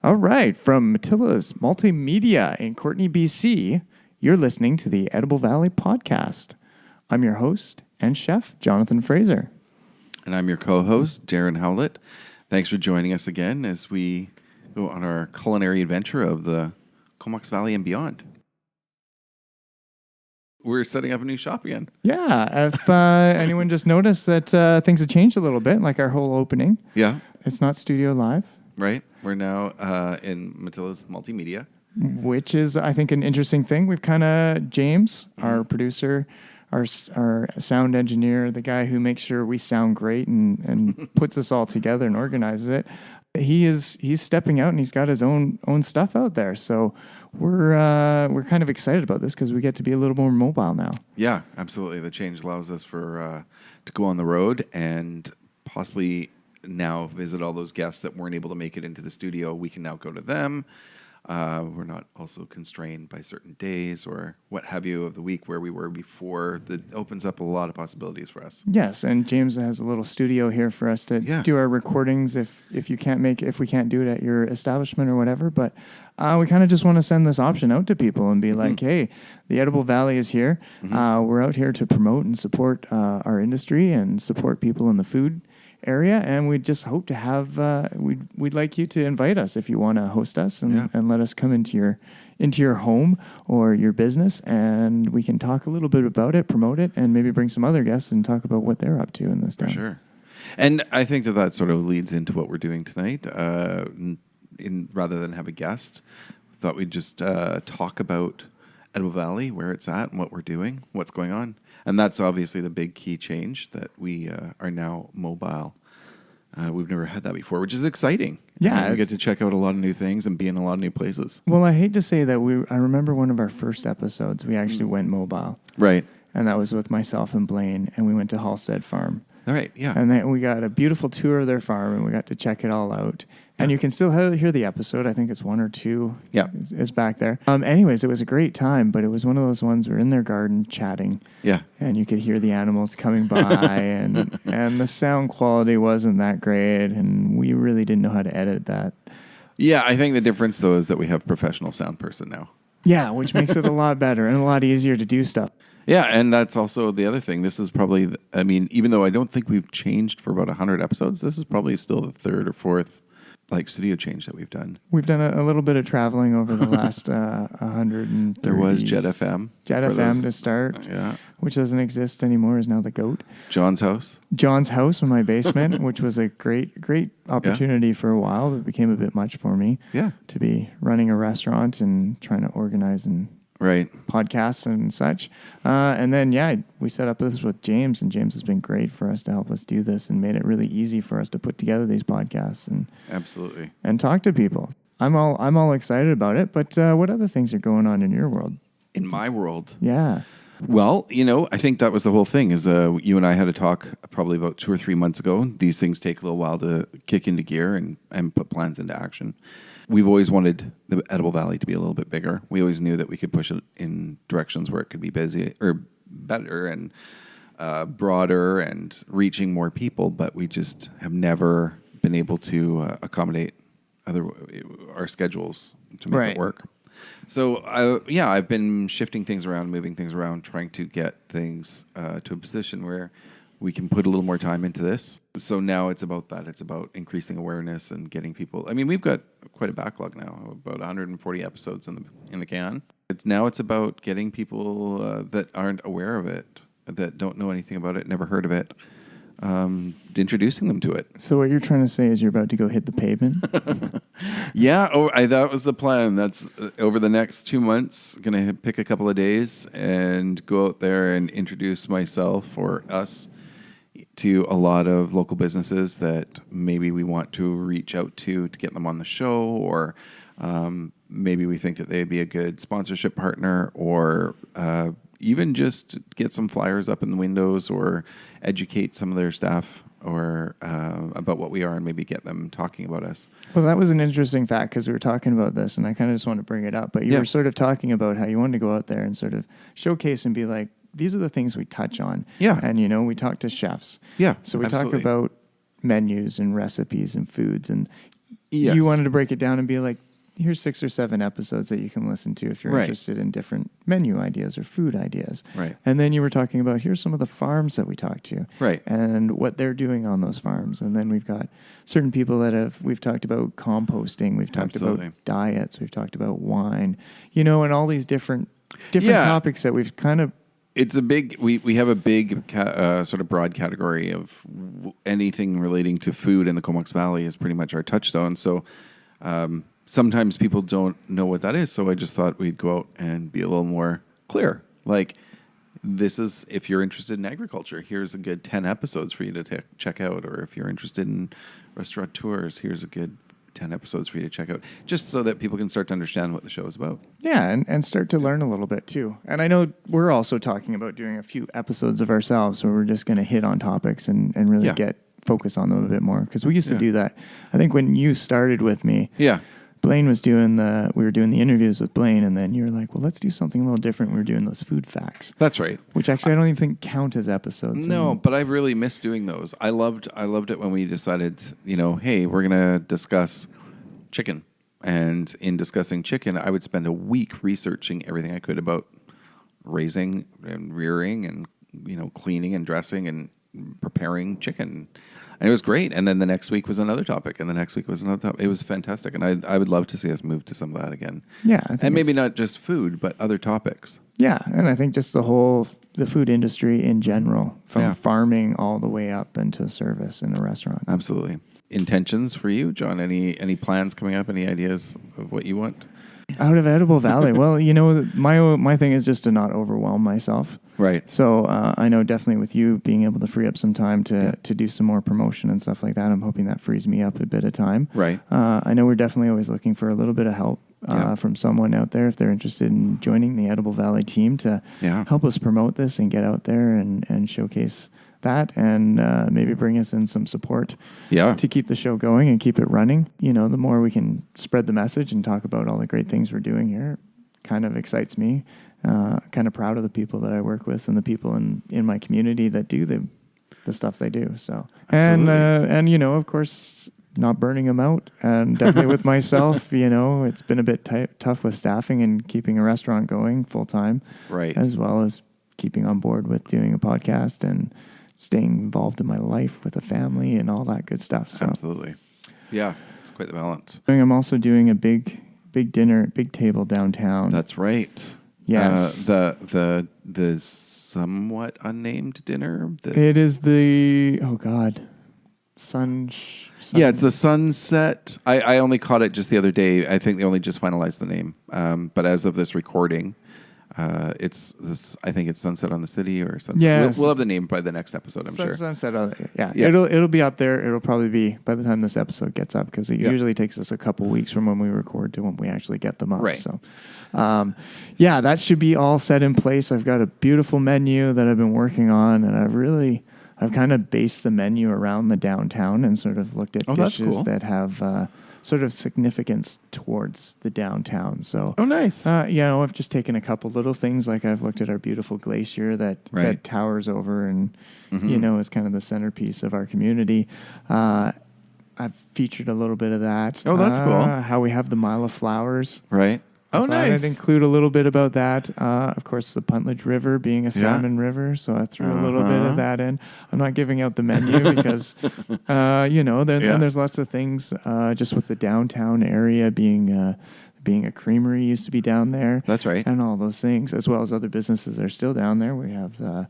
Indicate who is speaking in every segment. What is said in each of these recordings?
Speaker 1: All right, from Matilda's Multimedia in Courtney, BC, you're listening to the Edible Valley Podcast. I'm your host and chef, Jonathan Fraser.
Speaker 2: And I'm your co-host, Darren Howlett. Thanks for joining us again as we go on our culinary adventure of the Comox Valley and beyond. We're setting up a new shop again.
Speaker 1: Yeah, if anyone just noticed that things have changed a little bit, like our whole opening.
Speaker 2: Yeah.
Speaker 1: It's not studio live.
Speaker 2: Right. We're now in Matilda's Multimedia.
Speaker 1: Which is, I think, an interesting thing. We've kind of, James, our producer, our sound engineer, the guy who makes sure we sound great and puts us all together and organizes it, he's stepping out and he's got his own stuff out there. So we're kind of excited about this because we get to be a little more mobile now.
Speaker 2: Yeah, absolutely. The change allows us to go on the road and possibly now visit all those guests that weren't able to make it into the studio. We can now go to them. We're not also constrained by certain days or what have you of the week where we were before. That opens up a lot of possibilities for us.
Speaker 1: Yes, and James has a little studio here for us to do our recordings if we can't do it at your establishment or whatever. But we kind of just want to send this option out to people and be like, hey, the Edible Valley is here. We're out here to promote and support our industry and support people in the food area, and we just hope to have we'd like you to invite us if you want to host us and let us come into your home or your business, and we can talk a little bit about it, promote it, and maybe bring some other guests and talk about what they're up to in this town.
Speaker 2: For sure. And I think that sort of leads into what we're doing tonight. Rather than have a guest, I thought we'd just talk about Edible Valley, where it's at and what we're doing, what's going on. And that's obviously the big key change, that we are now mobile. We've never had that before, which is exciting.
Speaker 1: Yeah.
Speaker 2: We get to check out a lot of new things and be in a lot of new places.
Speaker 1: Well, I hate to say that I remember one of our first episodes, we actually went mobile.
Speaker 2: Right.
Speaker 1: And that was with myself and Blaine, and we went to Halstead Farm.
Speaker 2: All right, yeah.
Speaker 1: And then we got a beautiful tour of their farm, and we got to check it all out. And you can still hear the episode. I think it's 1 or 2 is back there. Anyways, it was a great time, but it was one of those ones we're in their garden chatting.
Speaker 2: Yeah.
Speaker 1: And you could hear the animals coming by, and the sound quality wasn't that great, and we really didn't know how to edit that.
Speaker 2: Yeah, I think the difference, though, is that we have professional sound person now.
Speaker 1: Yeah, which makes it a lot better and a lot easier to do stuff.
Speaker 2: Yeah, and that's also the other thing. This is probably, even though I don't think we've changed for about 100 episodes, this is probably still the 3rd or 4th studio change that we've done.
Speaker 1: We've done a little bit of traveling over the last 130.
Speaker 2: There was Jet FM.
Speaker 1: Jet FM to start, which doesn't exist anymore, is now the GOAT.
Speaker 2: John's house in
Speaker 1: my basement, which was a great opportunity for a while, but it became a bit much for me to be running a restaurant and trying to organize and podcasts and such. And then, we set up this with James, and James has been great for us to help us do this and made it really easy for us to put together these podcasts and
Speaker 2: absolutely
Speaker 1: and talk to people. I'm all excited about it, but what other things are going on in your world?
Speaker 2: In my world?
Speaker 1: Yeah.
Speaker 2: Well, I think that was the whole thing is you and I had a talk probably about 2 or 3 months ago. These things take a little while to kick into gear and put plans into action. We've always wanted the Edible Valley to be a little bit bigger. We always knew that we could push it in directions where it could be busy or better and broader and reaching more people, but we just have never been able to accommodate our schedules to make it work. So, I've been shifting things around, moving things around, trying to get things to a position where we can put a little more time into this. So now it's about that. It's about increasing awareness and getting people. We've got quite a backlog now, about 140 episodes in the can. It's about getting people that aren't aware of it, that don't know anything about it, never heard of it, introducing them to it.
Speaker 1: So what you're trying to say is you're about to go hit the pavement?
Speaker 2: That was the plan. That's over the next 2 months, going to pick a couple of days and go out there and introduce myself or us to a lot of local businesses that maybe we want to reach out to get them on the show, or maybe we think that they'd be a good sponsorship partner, or even just get some flyers up in the windows or educate some of their staff or about what we are and maybe get them talking about us.
Speaker 1: Well, that was an interesting fact because we were talking about this and I kind of just want to bring it up. But you were sort of talking about how you wanted to go out there and sort of showcase and be like, these are the things we touch on.
Speaker 2: Yeah.
Speaker 1: And, you know, we talk to chefs.
Speaker 2: Yeah.
Speaker 1: So we talk about menus and recipes and foods. And
Speaker 2: Yes.
Speaker 1: you wanted to break it down and be like, here's 6 or 7 episodes that you can listen to if you're
Speaker 2: Right.
Speaker 1: interested in different menu ideas or food ideas.
Speaker 2: Right.
Speaker 1: And then you were talking about, here's some of the farms that we talked to.
Speaker 2: Right.
Speaker 1: And what they're doing on those farms. And then we've got certain people that we've talked about composting. We've talked
Speaker 2: Absolutely.
Speaker 1: about diets. We've talked about wine, and all these different topics that we've kind of.
Speaker 2: It's a big, we have a big sort of broad category of anything relating to food in the Comox Valley is pretty much our touchstone. So, sometimes people don't know what that is, so I just thought we'd go out and be a little more clear. Like, this is, if you're interested in agriculture, here's a good 10 episodes for you to check out. Or if you're interested in restaurateurs, here's a good 10 episodes for you to check out. Just so that people can start to understand what the show is about.
Speaker 1: Yeah, and start to learn a little bit, too. And I know we're also talking about doing a few episodes of ourselves where we're just going to hit on topics and really get focus on them a bit more. Because we used to do that. I think when you started with me...
Speaker 2: Yeah.
Speaker 1: Blaine was we were doing the interviews with Blaine, and then you were like, well, let's do something a little different. We were doing those food facts.
Speaker 2: That's right.
Speaker 1: Which actually I don't even think count as episodes.
Speaker 2: No, but I really miss doing those. I loved it when we decided, hey, we're going to discuss chicken. And in discussing chicken, I would spend a week researching everything I could about raising and rearing and, cleaning and dressing and preparing chicken. And it was great. And then the next week was another topic. And the next week was another topic. It was fantastic. And I would love to see us move to some of that again.
Speaker 1: Yeah.
Speaker 2: And maybe not just food, but other topics.
Speaker 1: Yeah. And I think just the food industry in general, from farming all the way up into service in a restaurant.
Speaker 2: Absolutely. Intentions for you, John? Any plans coming up? Any ideas of what you want?
Speaker 1: Out of Edible Valley. Well, my thing is just to not overwhelm myself.
Speaker 2: Right.
Speaker 1: So I know definitely with you being able to free up some time to do some more promotion and stuff like that, I'm hoping that frees me up a bit of time.
Speaker 2: Right.
Speaker 1: I know we're definitely always looking for a little bit of help from someone out there if they're interested in joining the Edible Valley team to help us promote this and get out there and showcase that and maybe bring us in some support to keep the show going and keep it running. The more we can spread the message and talk about all the great things we're doing here, kind of excites me. Kind of proud of the people that I work with and the people in my community that do the stuff they do. So, and of course, not burning them out. And definitely with myself, it's been a bit tough with staffing and keeping a restaurant going full time.
Speaker 2: Right.
Speaker 1: As well as keeping on board with doing a podcast and staying involved in my life with a family and all that good stuff. So.
Speaker 2: Absolutely. Yeah, it's quite the balance.
Speaker 1: I'm also doing a big dinner, big table downtown.
Speaker 2: That's right.
Speaker 1: Yes.
Speaker 2: The somewhat unnamed dinner.
Speaker 1: It is the sun.
Speaker 2: Yeah, it's the Sunset. I only caught it just the other day. I think they only just finalized the name. But as of this recording, it's this. I think it's Sunset on the City or Sunset.
Speaker 1: Yeah,
Speaker 2: we'll have the name by the next episode. I'm sure.
Speaker 1: Sunset on the, yeah. It'll be up there. It'll probably be by the time this episode gets up because it usually takes us a couple weeks from when we record to when we actually get them up.
Speaker 2: Right.
Speaker 1: So, that should be all set in place. I've got a beautiful menu that I've been working on, and I've kind of based the menu around the downtown and sort of looked at dishes that have sort of significance towards the downtown. So,
Speaker 2: nice.
Speaker 1: I've just taken a couple little things, like I've looked at our beautiful glacier that towers over and, is kind of the centerpiece of our community. I've featured a little bit of that.
Speaker 2: Oh, that's cool.
Speaker 1: How we have the Mile of Flowers.
Speaker 2: Right. Oh, nice.
Speaker 1: I'd include a little bit about that. Of course, the Puntledge River being a salmon river, so I threw a little bit of that in. I'm not giving out the menu because, then there's lots of things just with the downtown area being a creamery used to be down there.
Speaker 2: That's right.
Speaker 1: And all those things, as well as other businesses that are still down there. We have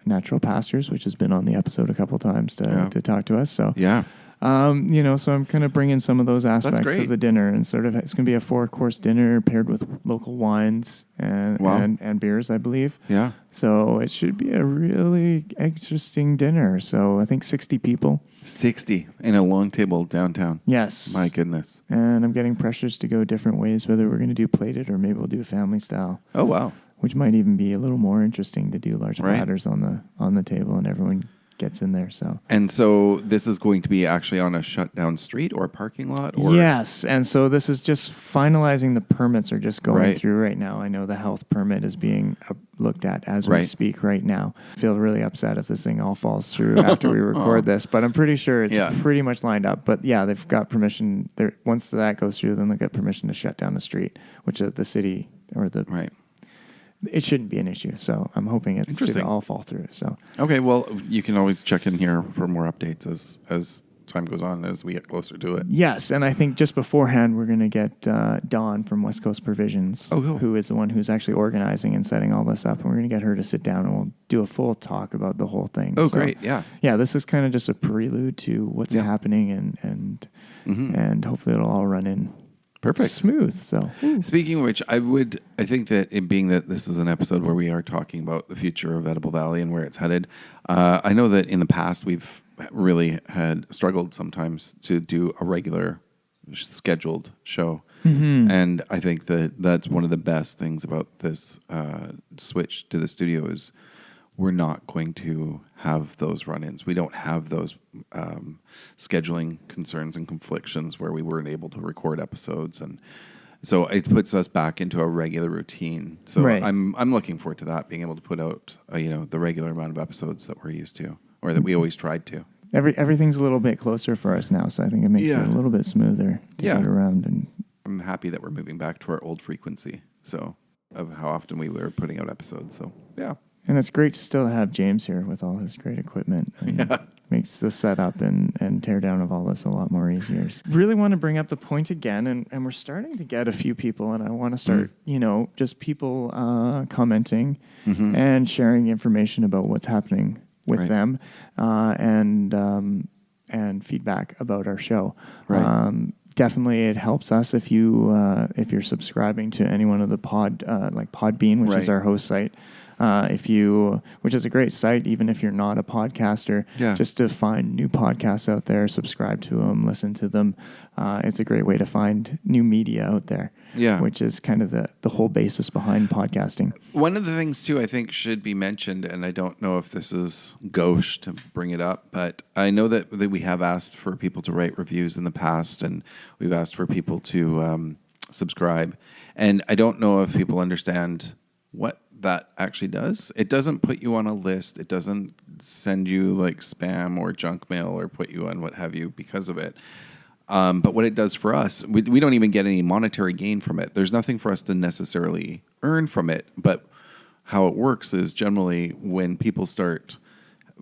Speaker 1: Natural Pastures, which has been on the episode a couple times to talk to us. So so I'm kind of bringing some of those aspects of the dinner, and sort of it's going to be a 4-course dinner paired with local wines and beers, I believe. Yeah. So it should be a really interesting dinner. So I think 60 people.
Speaker 2: 60 in a long table downtown.
Speaker 1: Yes.
Speaker 2: My goodness.
Speaker 1: And I'm getting pressures to go different ways, whether we're going to do plated or maybe we'll do family style.
Speaker 2: Oh, wow.
Speaker 1: Which might even be a little more interesting to do large platters on the table and everyone gets in there.
Speaker 2: And so this is going to be actually on a shut down street or a parking lot? Or?
Speaker 1: Yes. And so this is just finalizing. The permits are just going
Speaker 2: Right.
Speaker 1: through right now. I know the health permit is being looked at as we
Speaker 2: Right.
Speaker 1: speak right now. I feel really upset if this thing all falls through after we record this, but I'm pretty sure it's pretty much lined up. But yeah, they've got permission. Once that goes through, then they'll get permission to shut down the street, which the city or the...
Speaker 2: Right.
Speaker 1: It shouldn't be an issue. So I'm hoping it should all fall through. So
Speaker 2: okay, well, you can always check in here for more updates as time goes on, as we get closer to it.
Speaker 1: Yes, and I think just beforehand, we're going to get Dawn from West Coast Provisions, who is the one who's actually organizing and setting all this up. And we're going to get her to sit down and we'll do a full talk about the whole thing.
Speaker 2: Oh, so, great, yeah.
Speaker 1: Yeah, this is kind of just a prelude to what's happening and hopefully it'll all run in
Speaker 2: perfect,
Speaker 1: smooth. So,
Speaker 2: speaking of which, I think that it being that this is an episode where we are talking about the future of Edible Valley and where it's headed, I know that in the past we've really had struggled sometimes to do a regular scheduled show, and I think that that's one of the best things about this switch to the studio is we're not going to have those run-ins. We don't have those scheduling concerns and conflictions where we weren't able to record episodes, and so it puts us back into a regular routine. So I'm looking forward to that, being able to put out the regular amount of episodes that we're used to, or that we always tried to.
Speaker 1: Everything's a little bit closer for us now, so I think it makes it a little bit smoother to get around. And
Speaker 2: I'm happy that we're moving back to our old frequency, so of how often we were putting out episodes. So yeah.
Speaker 1: And it's great to still have James here with all his great equipment. Makes the setup and tear down of all this a lot more easier. Really want to bring up the point again, and we're starting to get a few people, and I want to start, just people commenting and sharing information about what's happening with them and feedback about our show.
Speaker 2: Right.
Speaker 1: Definitely, it helps us if you're subscribing to any one of the like Podbean, which is our host site. Which is a great site, even if you're not a podcaster, just to find new podcasts out there, subscribe to them, listen to them. It's a great way to find new media out there, which is kind of the whole basis behind podcasting.
Speaker 2: One of the things, too, I think should be mentioned, and I don't know if this is gauche to bring it up, but I know that we have asked for people to write reviews in the past, and we've asked for people to subscribe. And I don't know if people understand what that actually does. It doesn't put you on a list. It doesn't send you like spam or junk mail or put you on what have you because of it. But what it does for us, we don't even get any monetary gain from it. There's nothing for us to necessarily earn from it. But how it works is generally when people start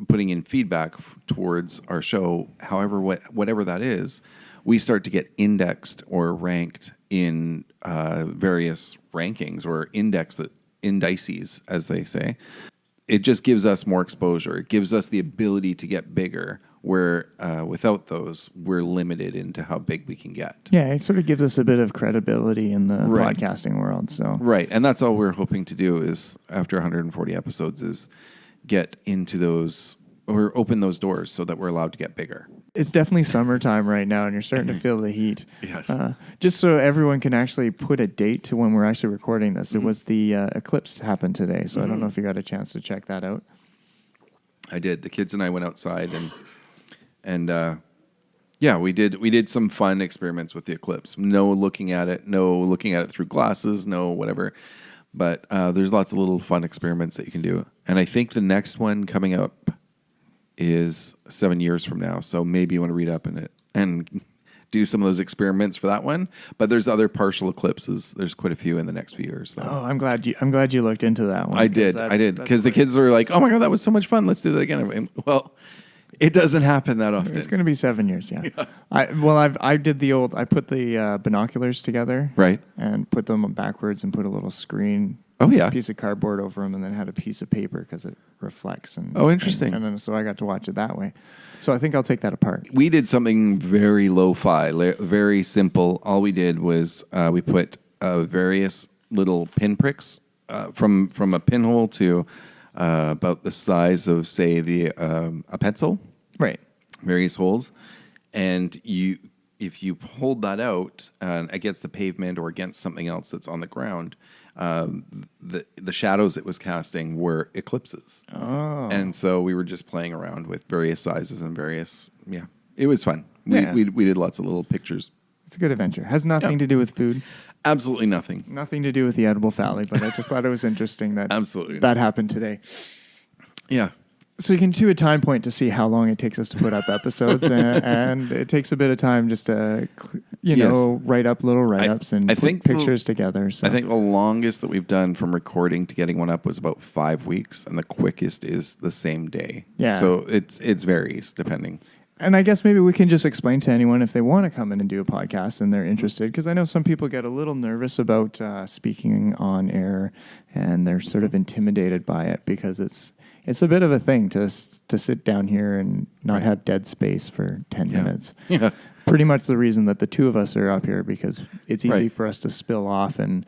Speaker 2: putting in feedback towards our show, however, whatever that is, we start to get indexed or ranked in various rankings or indices, as they say. It just gives us more exposure. It gives us the ability to get bigger, where without those, we're limited into how big we can get.
Speaker 1: Yeah, it sort of gives us a bit of credibility in the podcasting world. So
Speaker 2: right, and that's all we're hoping to do is, after 140 episodes, is get into those or open those doors so that we're allowed to get bigger.
Speaker 1: It's definitely summertime right now, and you're starting to feel the heat.
Speaker 2: Yes.
Speaker 1: Just so everyone can actually put a date to when we're actually recording this, it was the eclipse happened today, so I don't know if you got a chance to check that out.
Speaker 2: I did. The kids and I went outside, and we did some fun experiments with the eclipse. No looking at it through glasses, no whatever. But there's lots of little fun experiments that you can do. And I think the next one coming up is 7 years from now. So maybe you want to read up in it and do some of those experiments for that one. But there's other partial eclipses. There's quite a few in the next few years. So.
Speaker 1: Oh, I'm glad you looked into that one.
Speaker 2: I did because the kids were like, "Oh my God, that was so much fun. Let's do that again." Well, it doesn't happen that often.
Speaker 1: It's going to be 7 years. Yeah. I put the binoculars together.
Speaker 2: Right.
Speaker 1: And put them backwards and put a little screen.
Speaker 2: Oh yeah.
Speaker 1: Piece of cardboard over them, and then had a piece of paper because it reflects.
Speaker 2: Interesting.
Speaker 1: And then so I got to watch it that way. So I think I'll take that apart.
Speaker 2: We did something very lo-fi, very simple. All we did was we put various little pinpricks from a pinhole to about the size of, say, a pencil.
Speaker 1: Right.
Speaker 2: Various holes, and if you hold that out against the pavement or against something else that's on the ground, the shadows it was casting were eclipses.
Speaker 1: Oh.
Speaker 2: And so we were just playing around with various sizes and various, it was fun.
Speaker 1: Yeah.
Speaker 2: We did lots of little pictures.
Speaker 1: It's a good adventure. Has nothing to do with food.
Speaker 2: Absolutely nothing.
Speaker 1: Nothing to do with the Edible Valley, but I just thought it was interesting that
Speaker 2: Absolutely
Speaker 1: that happened today.
Speaker 2: Yeah.
Speaker 1: So you can do a time point to see how long it takes us to put up episodes, and it takes a bit of time just to, write up little write-ups and put pictures together. So
Speaker 2: I think the longest that we've done from recording to getting one up was about 5 weeks, and the quickest is the same day.
Speaker 1: Yeah.
Speaker 2: So it varies depending.
Speaker 1: And I guess maybe we can just explain to anyone if they want to come in and do a podcast and they're interested, because I know some people get a little nervous about speaking on air, and they're sort of intimidated by it because it's a bit of a thing to sit down here and not have dead space for 10 minutes.
Speaker 2: Yeah.
Speaker 1: Pretty much the reason that the two of us are up here, because it's easy for us to spill off and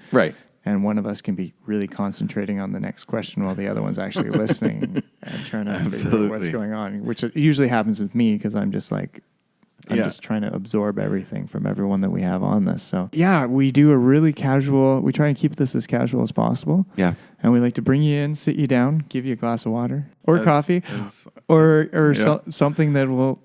Speaker 1: one of us can be really concentrating on the next question while the other one's actually listening and trying to figure out what's going on, which usually happens with me because I'm just like, I'm just trying to absorb everything from everyone that we have on this. So we do a really casual, we try and keep this as casual as possible.
Speaker 2: Yeah.
Speaker 1: And we like to bring you in, sit you down, give you a glass of water or coffee or something that will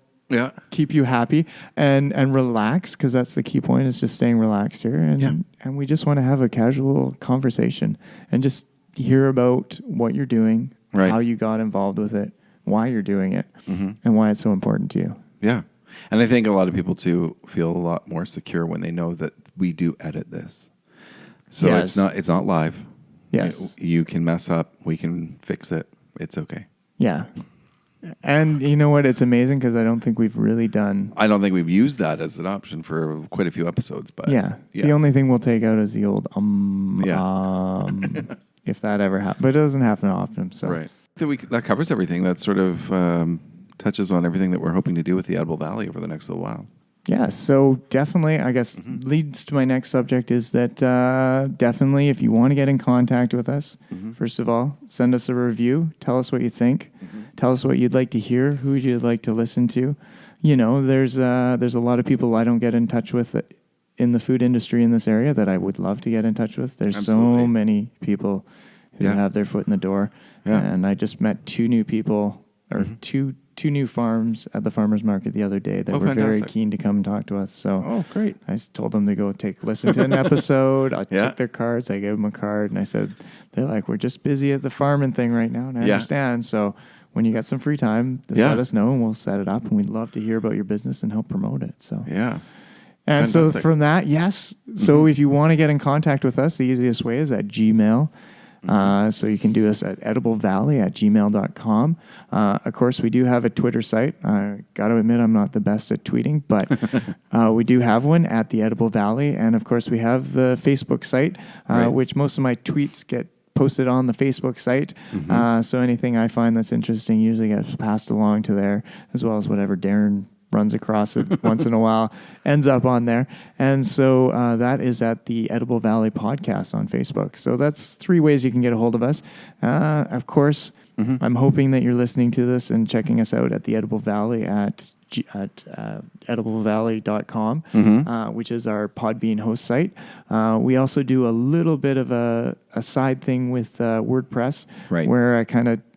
Speaker 1: keep you happy and relax, because that's the key point, is just staying relaxed here. And we just want to have a casual conversation and just hear about what you're doing, how you got involved with it, why you're doing it, and why it's so important to you.
Speaker 2: Yeah. And I think a lot of people, too, feel a lot more secure when they know that we do edit this. So it's not live.
Speaker 1: Yes.
Speaker 2: You can mess up. We can fix it. It's okay.
Speaker 1: Yeah. And you know what? It's amazing because I don't think we've really done...
Speaker 2: I don't think we've used that as an option for quite a few episodes. But
Speaker 1: the only thing we'll take out is the old if that ever happens. But it doesn't happen often. So.
Speaker 2: Right. That covers everything. That sort of touches on everything that we're hoping to do with the Edible Valley over the next little while.
Speaker 1: Yeah, so definitely, I guess, leads to my next subject is that definitely, if you want to get in contact with us, first of all, send us a review. Tell us what you think. Tell us what you'd like to hear, who you'd like to listen to. You know, there's a lot of people I don't get in touch with in the food industry in this area that I would love to get in touch with. There's so many people who have their foot in the door. Yeah. And I just met two new people, or two new farms at the farmers market the other day that were very keen to come and talk to us. So
Speaker 2: great.
Speaker 1: I told them to go listen to an episode. I took their cards. I gave them a card and I said, they're like, we're just busy at the farming thing right now. And I understand. So when you got some free time, just let us know and we'll set it up. And we'd love to hear about your business and help promote it. So And so from that, So if you want to get in contact with us, the easiest way is at Gmail. So you can do us at ediblevalley@gmail.com. Of course, we do have a Twitter site. I got to admit, I'm not the best at tweeting, but we do have one at the Edible Valley. And of course, we have the Facebook site, which most of my tweets get posted on the Facebook site. So anything I find that's interesting usually gets passed along to there, as well as whatever Darren runs across it once in a while, ends up on there. And so that is at the Edible Valley Podcast on Facebook. So that's 3 ways you can get a hold of us. Of course, I'm hoping that you're listening to this and checking us out at the Edible Valley at ediblevalley.com, which is our Podbean host site. We also do a little bit of a side thing with WordPress, where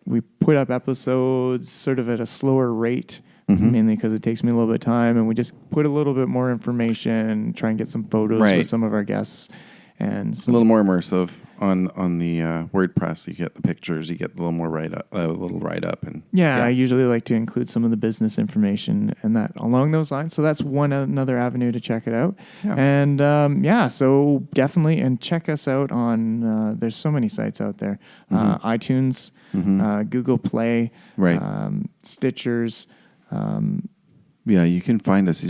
Speaker 1: we put up episodes sort of at a slower rate, mainly because it takes me a little bit of time, and we just put a little bit more information and try and get some photos with some of our guests. And
Speaker 2: a little more immersive on the WordPress. You get the pictures, you get a little more write up, and
Speaker 1: I usually like to include some of the business information and that along those lines. So that's another avenue to check it out. And so definitely, and check us out on. There's so many sites out there: iTunes, Google Play, Stitchers.
Speaker 2: You can find us.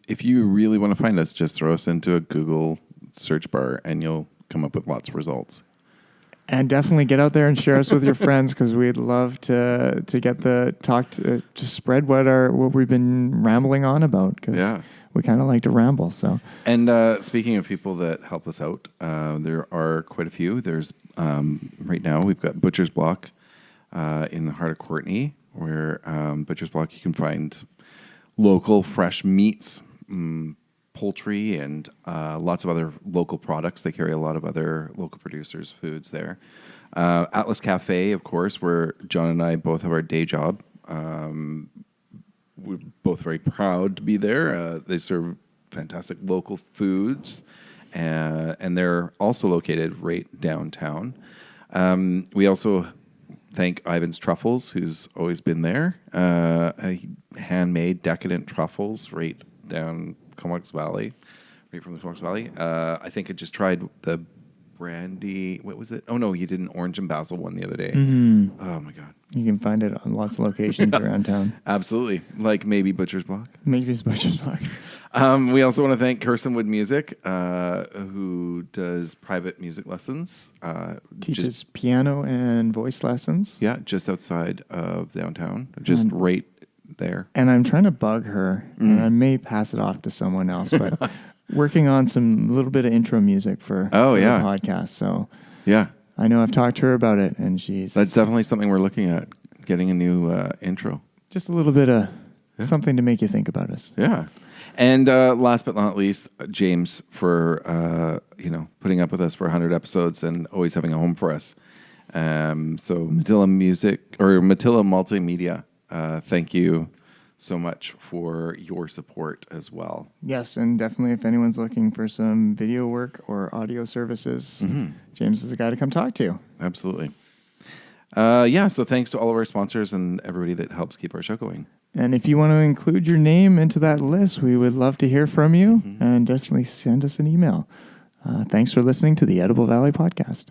Speaker 2: If you really want to find us, just throw us into a Google search bar and you'll come up with lots of results.
Speaker 1: And definitely get out there and share us with your friends, because we'd love to get the talk to spread what we've been rambling on about, because we kind of like to ramble. So,
Speaker 2: and speaking of people that help us out, there are quite a few. There's right now we've got Butcher's Block in the heart of Courtenay, where Butcher's Block you can find local fresh meats, poultry and lots of other local products. They carry a lot of other local producers' foods there. Atlas Cafe, of course, where John and I both have our day job. We're both very proud to be there. They serve fantastic local foods, and they're also located right downtown. We also thank Ivan's Truffles, who's always been there. Handmade, decadent truffles right down Comox Valley, right from the Comox Valley. I think I just tried the brandy. What was it? Oh, no, you did an orange and basil one the other day.
Speaker 1: Mm-hmm.
Speaker 2: Oh, my God.
Speaker 1: You can find it on lots of locations around town.
Speaker 2: Absolutely. Like maybe Butcher's Block.
Speaker 1: Maybe Butcher's Block.
Speaker 2: We also want to thank Kirsten Wood Music, who does private music lessons.
Speaker 1: Teaches piano and voice lessons.
Speaker 2: Yeah, just outside of downtown, just right there.
Speaker 1: And I'm trying to bug her, and I may pass it off to someone else, but working on some little bit of intro music for the podcast. So
Speaker 2: yeah,
Speaker 1: I know I've talked to her about it, and that's
Speaker 2: definitely something we're looking at, getting a new intro.
Speaker 1: Just a little bit of something to make you think about us.
Speaker 2: Yeah. And last but not least, James, for putting up with us for 100 episodes and always having a home for us. So Matilla Multimedia, thank you so much for your support as well.
Speaker 1: Yes, and definitely if anyone's looking for some video work or audio services, James is the guy to come talk to.
Speaker 2: Absolutely. So thanks to all of our sponsors and everybody that helps keep our show going.
Speaker 1: And if you want to include your name into that list, we would love to hear from you, and definitely send us an email. Thanks for listening to the Edible Valley Podcast.